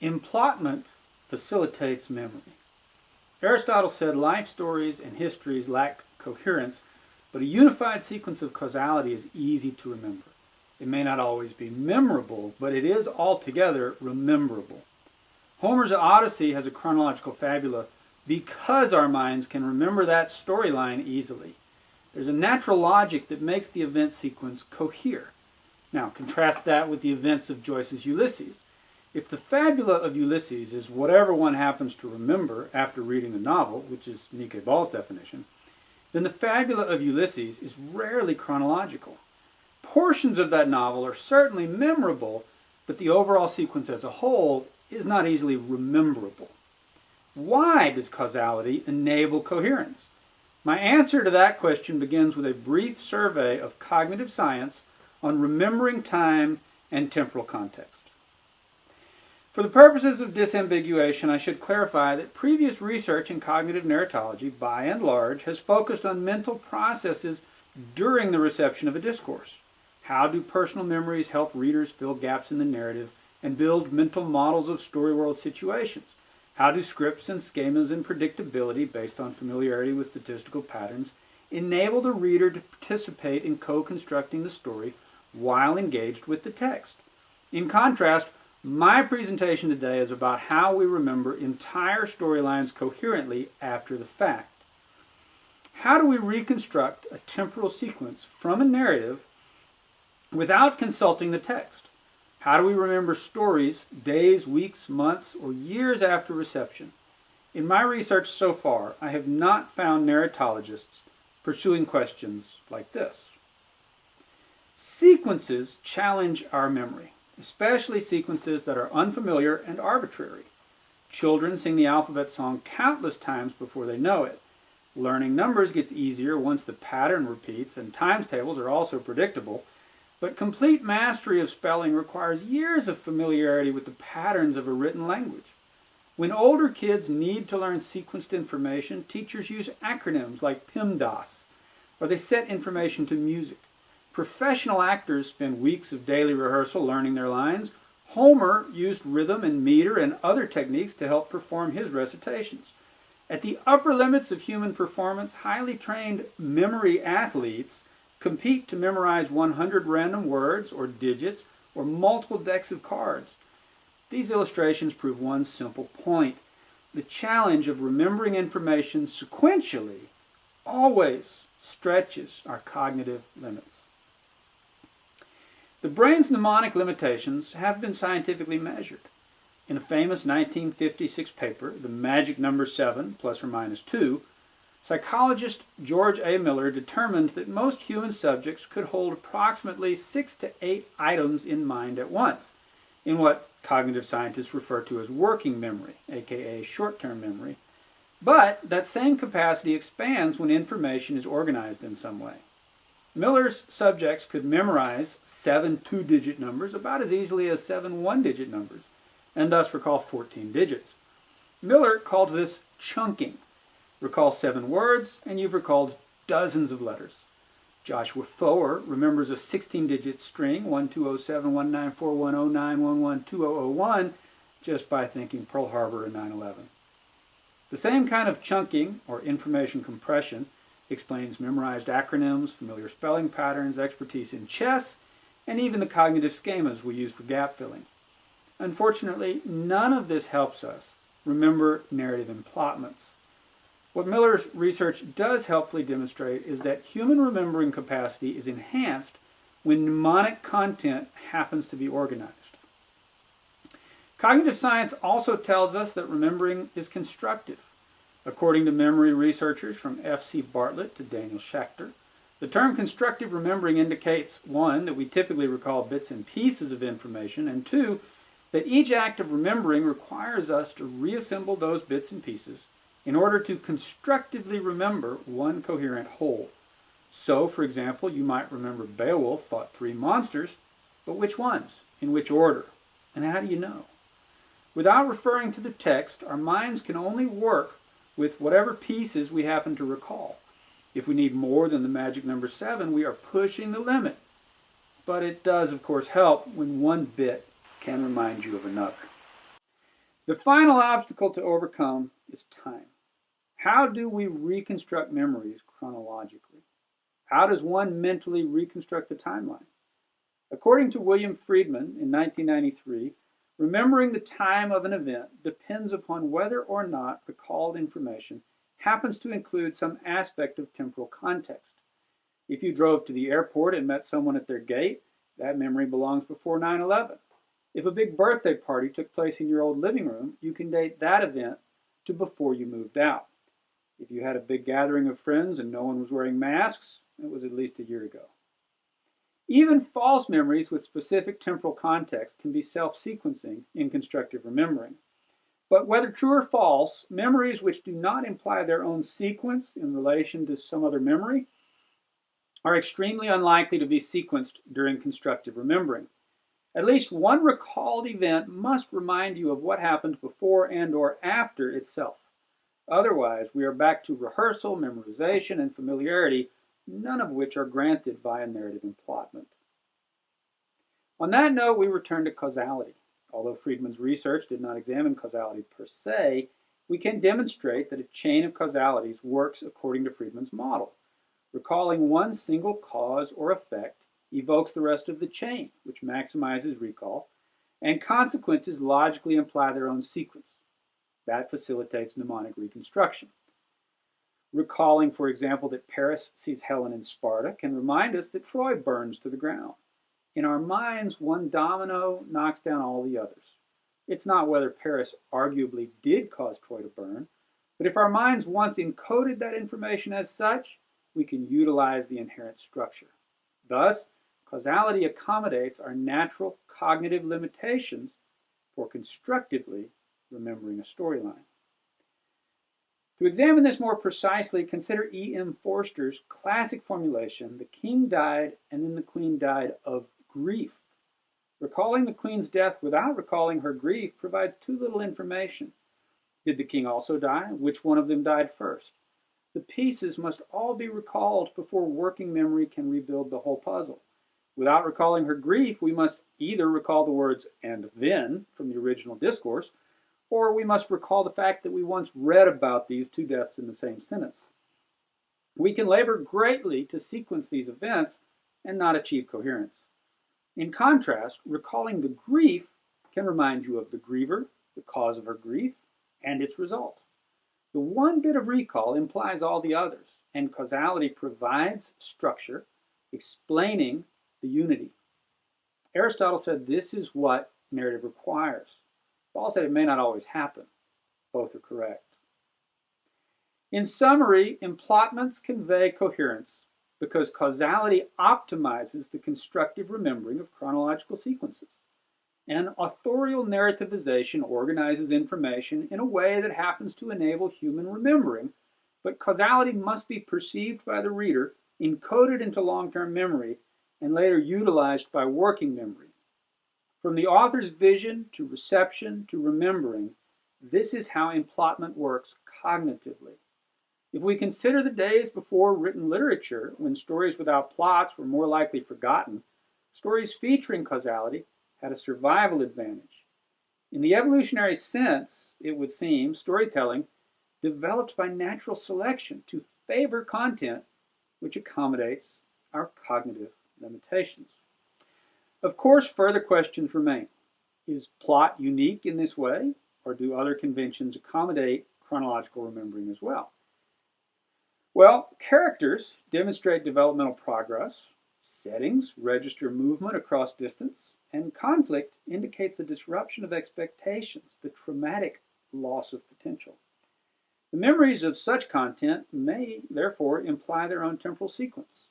Emplotment facilitates memory. Aristotle said life stories and histories lack coherence, but a unified sequence of causality is easy to remember. It may not always be memorable, but it is altogether rememberable. Homer's Odyssey has a chronological fabula because our minds can remember that storyline easily. There's a natural logic that makes the event sequence cohere. Now, contrast that with the events of Joyce's Ulysses. If the fabula of Ulysses is whatever one happens to remember after reading the novel, which is Mieke Bal's definition, then the fabula of Ulysses is rarely chronological. Portions of that novel are certainly memorable, but the overall sequence as a whole is not easily rememberable. Why does causality enable coherence? My answer to that question begins with a brief survey of cognitive science on remembering time and temporal context. For the purposes of disambiguation, I should clarify that previous research in cognitive narratology, by and large, has focused on mental processes during the reception of a discourse. How do personal memories help readers fill gaps in the narrative and build mental models of story world situations? How do scripts and schemas and predictability, based on familiarity with statistical patterns, enable the reader to participate in co-constructing the story while engaged with the text? In contrast, my presentation today is about how we remember entire storylines coherently after the fact. How do we reconstruct a temporal sequence from a narrative without consulting the text? How do we remember stories days, weeks, months, or years after reception? In my research so far, I have not found narratologists pursuing questions like this. Sequences challenge our memory, especially sequences that are unfamiliar and arbitrary. Children sing the alphabet song countless times before they know it. Learning numbers gets easier once the pattern repeats, and times tables are also predictable. But complete mastery of spelling requires years of familiarity with the patterns of a written language. When older kids need to learn sequenced information, teachers use acronyms like PEMDAS, or they set information to music. Professional actors spend weeks of daily rehearsal learning their lines. Homer used rhythm and meter and other techniques to help perform his recitations. At the upper limits of human performance, highly trained memory athletes compete to memorize 100 random words or digits or multiple decks of cards. These illustrations prove one simple point. The challenge of remembering information sequentially always stretches our cognitive limits. The brain's mnemonic limitations have been scientifically measured. In a famous 1956 paper, The Magic Number 7, plus or minus 2, psychologist George A. Miller determined that most human subjects could hold approximately 6 to 8 items in mind at once, in what cognitive scientists refer to as working memory, aka short-term memory. But that same capacity expands when information is organized in some way. Miller's subjects could memorize 7 two-digit numbers about as easily as 7 one-digit numbers, and thus recall 14 digits. Miller called this chunking. Recall 7 words, and you've recalled dozens of letters. Joshua Foer remembers a 16-digit string, 12071941091120001, just by thinking Pearl Harbor and 9/11. The same kind of chunking, or information compression, explains memorized acronyms, familiar spelling patterns, expertise in chess, and even the cognitive schemas we use for gap filling. Unfortunately, none of this helps us remember narrative emplotments. What Miller's research does helpfully demonstrate is that human remembering capacity is enhanced when mnemonic content happens to be organized. Cognitive science also tells us that remembering is constructive. According to memory researchers from F.C. Bartlett to Daniel Schechter, the term constructive remembering indicates, 1, that we typically recall bits and pieces of information, and 2, that each act of remembering requires us to reassemble those bits and pieces in order to constructively remember one coherent whole. So, for example, you might remember Beowulf fought 3 monsters, but which ones? In which order? And how do you know? Without referring to the text, our minds can only work with whatever pieces we happen to recall. If we need more than the magic number 7, we are pushing the limit. But it does, of course, help when one bit can remind you of another. The final obstacle to overcome is time. How do we reconstruct memories chronologically? How does one mentally reconstruct the timeline? According to William Friedman in 1993, remembering the time of an event depends upon whether or not recalled information happens to include some aspect of temporal context. If you drove to the airport and met someone at their gate, that memory belongs before 9/11. If a big birthday party took place in your old living room, you can date that event to before you moved out. If you had a big gathering of friends and no one was wearing masks, it was at least a year ago. Even false memories with specific temporal context can be self-sequencing in constructive remembering. But whether true or false, memories which do not imply their own sequence in relation to some other memory are extremely unlikely to be sequenced during constructive remembering. At least one recalled event must remind you of what happened before and or after itself. Otherwise, we are back to rehearsal, memorization, and familiarity, none of which are granted via narrative emplotment. On that note, we return to causality. Although Friedman's research did not examine causality per se, we can demonstrate that a chain of causalities works according to Friedman's model. Recalling one single cause or effect evokes the rest of the chain, which maximizes recall, and consequences logically imply their own sequence. That facilitates mnemonic reconstruction. Recalling, for example, that Paris sees Helen in Sparta can remind us that Troy burns to the ground. In our minds, one domino knocks down all the others. It's not whether Paris arguably did cause Troy to burn, but if our minds once encoded that information as such, we can utilize the inherent structure. Thus, causality accommodates our natural cognitive limitations for constructively remembering a storyline. To examine this more precisely, consider E.M. Forster's classic formulation, the king died and then the queen died of grief. Recalling the queen's death without recalling her grief provides too little information. Did the king also die? Which one of them died first? The pieces must all be recalled before working memory can rebuild the whole puzzle. Without recalling her grief, we must either recall the words "and then" from the original discourse, or we must recall the fact that we once read about these two deaths in the same sentence. We can labor greatly to sequence these events and not achieve coherence. In contrast, recalling the grief can remind you of the griever, the cause of her grief, and its result. The one bit of recall implies all the others, and causality provides structure, explaining the unity. Aristotle said this is what narrative requires. Paul said it may not always happen. Both are correct. In summary, emplotments convey coherence because causality optimizes the constructive remembering of chronological sequences. And authorial narrativization organizes information in a way that happens to enable human remembering, but causality must be perceived by the reader, encoded into long-term memory, and later utilized by working memory. From the author's vision to reception to remembering, this is how emplotment works cognitively. If we consider the days before written literature, when stories without plots were more likely forgotten, stories featuring causality had a survival advantage. In the evolutionary sense, it would seem, storytelling developed by natural selection to favor content which accommodates our cognitive limitations. Of course, further questions remain. Is plot unique in this way, or do other conventions accommodate chronological remembering as well? Well, characters demonstrate developmental progress, settings register movement across distance, and conflict indicates a disruption of expectations, the traumatic loss of potential. The memories of such content may, therefore, imply their own temporal sequence.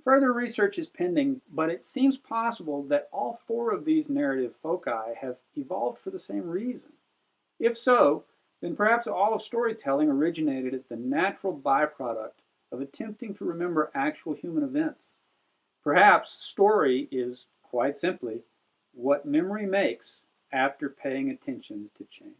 Further research is pending, but it seems possible that all four of these narrative foci have evolved for the same reason. If so, then perhaps all of storytelling originated as the natural byproduct of attempting to remember actual human events. Perhaps story is, quite simply, what memory makes after paying attention to change.